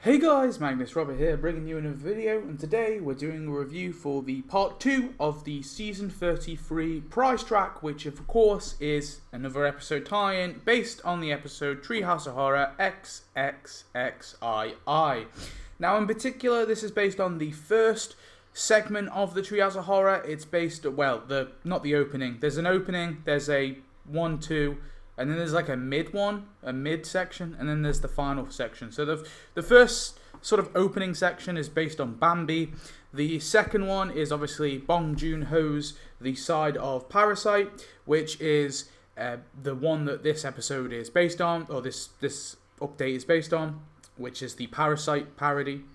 Hey guys, Magnus Robert here, bringing you another video, and today we're doing a review for the part 2 of the season 33 prize track, which of course is another episode tie-in based on the episode Treehouse of Horror XXXII. Now in particular, this is based on the first segment of the Treehouse of Horror. It's based, well, not the opening. There's an opening, there's a 1, 2, and then there's like a mid section, and then there's the final section. So the first sort of opening section is based on Bambi. The second one is obviously Bong Joon-ho's The Side of Parasite, which is the one that this episode is based on, or this update is based on, which is the Parasite parody.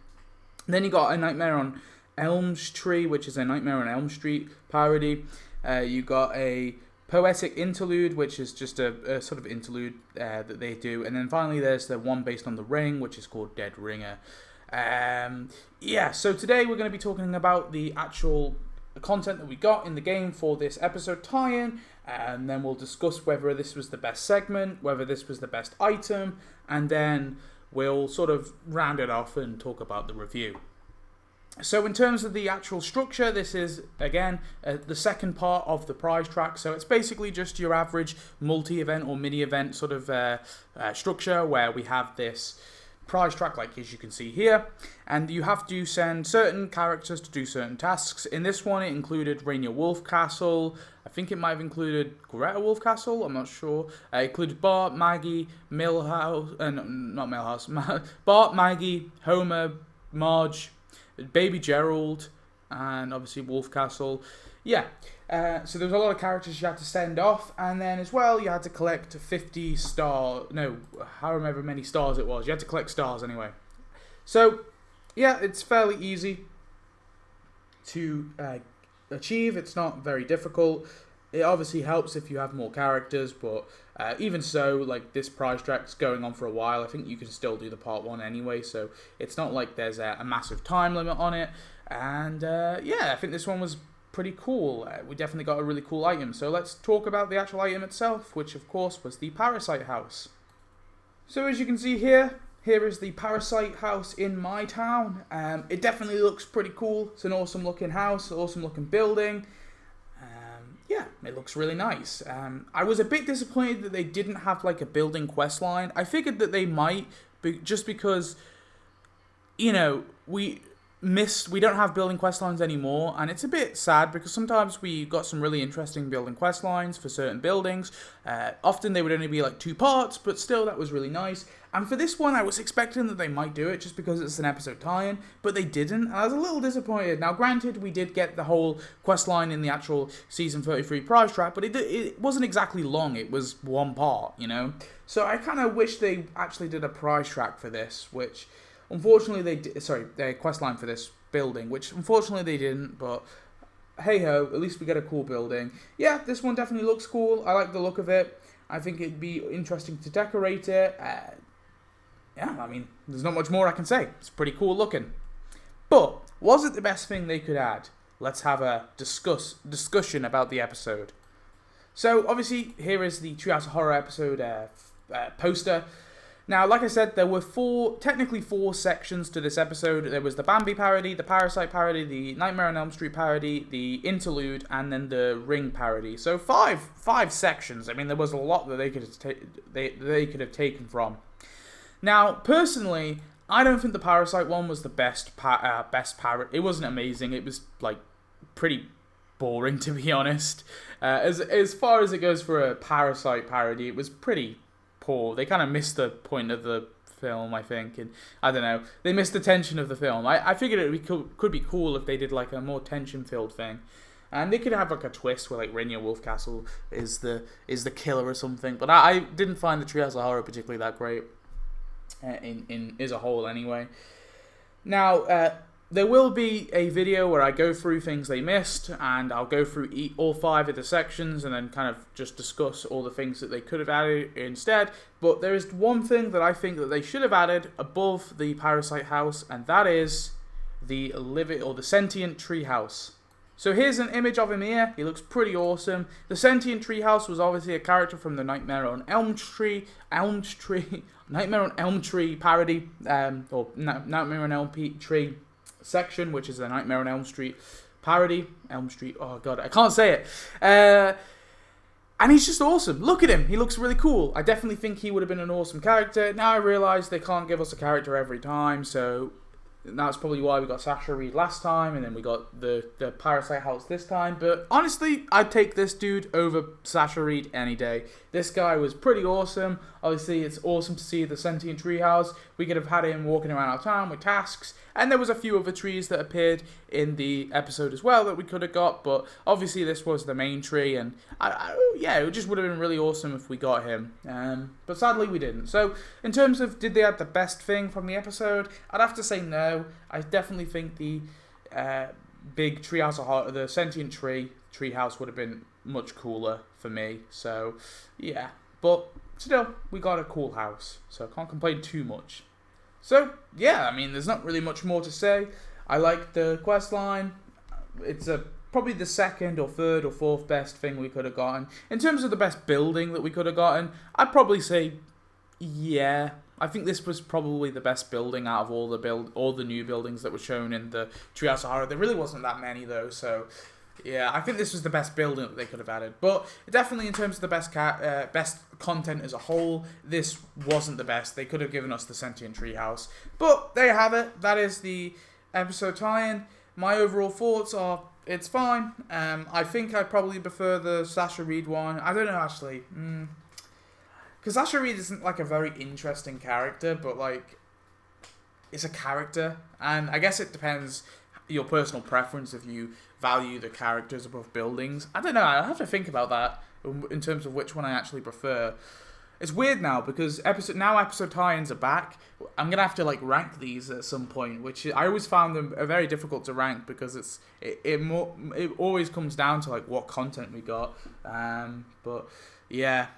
And then you got A Nightmare on Elm Street, which is a Nightmare on Elm Street parody. You got a Poetic Interlude, which is just a sort of interlude that they do. And then finally there's the one based on The Ring, which is called Dead Ringer. So today we're going to be talking about the actual content that we got in the game for this episode tie-in. And then we'll discuss whether this was the best segment, whether this was the best item. And then we'll sort of round it off and talk about the review. So in terms of the actual structure, this is, again, the second part of the prize track. So it's basically just your average multi-event or mini-event sort of structure where we have this prize track, like as you can see here. And you have to send certain characters to do certain tasks. In this one, it included Rainier Wolfcastle. I think it might have included Greta Wolfcastle. I'm not sure. It included Bart, Maggie, Milhouse, not Milhouse. Bart, Maggie, Homer, Marge, Baby Gerald, and obviously Wolfcastle. So there was a lot of characters you had to send off, and then as well you had to collect 50 however many stars it was. You had to collect stars anyway. So yeah, it's fairly easy to achieve. It's not very difficult. It obviously helps if you have more characters, but even so, like, this prize track's going on for a while. I think you can still do the part 1 anyway, so it's not like there's a massive time limit on it. And I think this one was pretty cool. We definitely got a really cool item. So let's talk about the actual item itself, which of course was the Parasite house. So as you can see here is the Parasite house in my town. It definitely looks pretty cool. It's an awesome looking house, awesome looking building. It looks really nice. I was a bit disappointed that they didn't have like a building quest line. I figured that they might, just because, we don't have building quest lines anymore, and it's a bit sad because sometimes we got some really interesting building quest lines for certain buildings. Often they would only be like 2 parts, but still that was really nice. And for this one, I was expecting that they might do it just because it's an episode tie-in, but they didn't, and I was a little disappointed. Now, granted, we did get the whole quest line in the actual Season 33 prize track, but it wasn't exactly long. It was 1 part, So I kind of wish they actually did a prize track for this, which unfortunately they did. Sorry, their quest line for this building, which unfortunately they didn't, but hey-ho, at least we get a cool building. Yeah, this one definitely looks cool. I like the look of it. I think it'd be interesting to decorate it. There's not much more I can say. It's pretty cool looking. But was it the best thing they could add? Let's have a discussion about the episode. So obviously here is the Treehouse of Horror episode poster. Now, like I said, there were technically four sections to this episode. There was the Bambi parody, the Parasite parody, the Nightmare on Elm Street parody, the interlude, and then the Ring parody. So five sections. I mean, there was a lot that they could have taken from. Now, personally, I don't think the Parasite one was the best parody. It wasn't amazing. It was like pretty boring, to be honest. As far as it goes for a Parasite parody, it was pretty poor. They kind of missed the point of the film, I think, and I don't know. They missed the tension of the film. I figured it could be cool if they did like a more tension-filled thing, and they could have like a twist where like Rainier Wolfcastle is the killer or something. But I didn't find the Treehouse of Horror particularly that great. In as a whole anyway. Now, there will be a video where I go through things they missed, and I'll go through all 5 of the sections and then kind of just discuss all the things that they could have added instead. But there is one thing that I think that they should have added above the Parasite house, and that is the sentient tree house. So here's an image of him here. He looks pretty awesome. The sentient treehouse was obviously a character from the Nightmare on Elm Tree Nightmare on Elm Tree parody, or Nightmare on Elm Tree section, which is a Nightmare on Elm Street parody. Elm Street, oh god, I can't say it. And he's just awesome. Look at him. He looks really cool. I definitely think he would have been an awesome character. Now I realise they can't give us a character every time, so that's probably why we got Sasha Reed last time, and then we got the Parasite house this time. But honestly, I'd take this dude over Sasha Reed any day. This guy was pretty awesome. Obviously, it's awesome to see the sentient treehouse. We could have had him walking around our town with tasks, and there was a few other trees that appeared in the episode as well that we could have got. But obviously, this was the main tree, and yeah, it just would have been really awesome if we got him. But sadly, we didn't. So, in terms of did they have the best thing from the episode, I'd have to say no. I definitely think the big treehouse of horror, the sentient treehouse would have been much cooler for me. So, yeah. But still, we got a cool house, so I can't complain too much. So, yeah, I mean, there's not really much more to say. I like the quest line. It's probably the second or third or fourth best thing we could have gotten. In terms of the best building that we could have gotten, I'd probably say, yeah. I think this was probably the best building out of all the new buildings that were shown in the Treehouse of Horror. There really wasn't that many, though, so yeah, I think this was the best building that they could have added. But definitely in terms of the best content as a whole, this wasn't the best. They could have given us the sentient treehouse. But there you have it. That is the episode tie-in. My overall thoughts are, it's fine. I think I probably prefer the Sasha Reed one. I don't know, actually. Because Sasha Reed isn't, like, a very interesting character, but, like, it's a character. And I guess it depends your personal preference if you value the characters above buildings. I don't know, I'll have to think about that in terms of which one I actually prefer. It's weird now because episode tie-ins are back. I'm gonna have to like rank these at some point, which I always found them very difficult to rank because it always comes down to like what content we got. But yeah,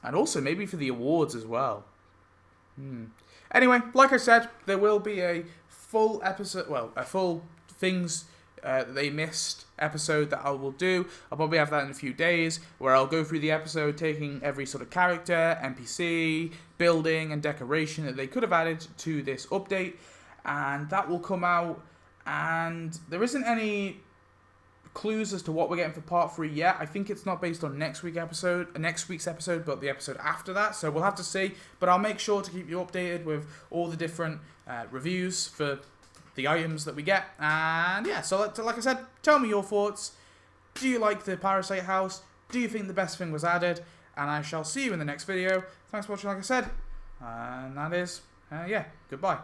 and also maybe for the awards as well. Anyway, like I said, there will be a full episode, a full things they missed episode that I will do. I'll probably have that in a few days, where I'll go through the episode, taking every sort of character, NPC, building, and decoration that they could have added to this update, and that will come out. And there isn't any clues as to what we're getting for part 3 yet. I think it's not based on next week's episode, but the episode after that. So we'll have to see. But I'll make sure to keep you updated with all the different reviews for the items that we get. And yeah, so like I said, tell me your thoughts. Do you like the Parasite house? Do you think the best thing was added? And I shall see you in the next video. Thanks for watching, like I said. And that is, yeah, goodbye.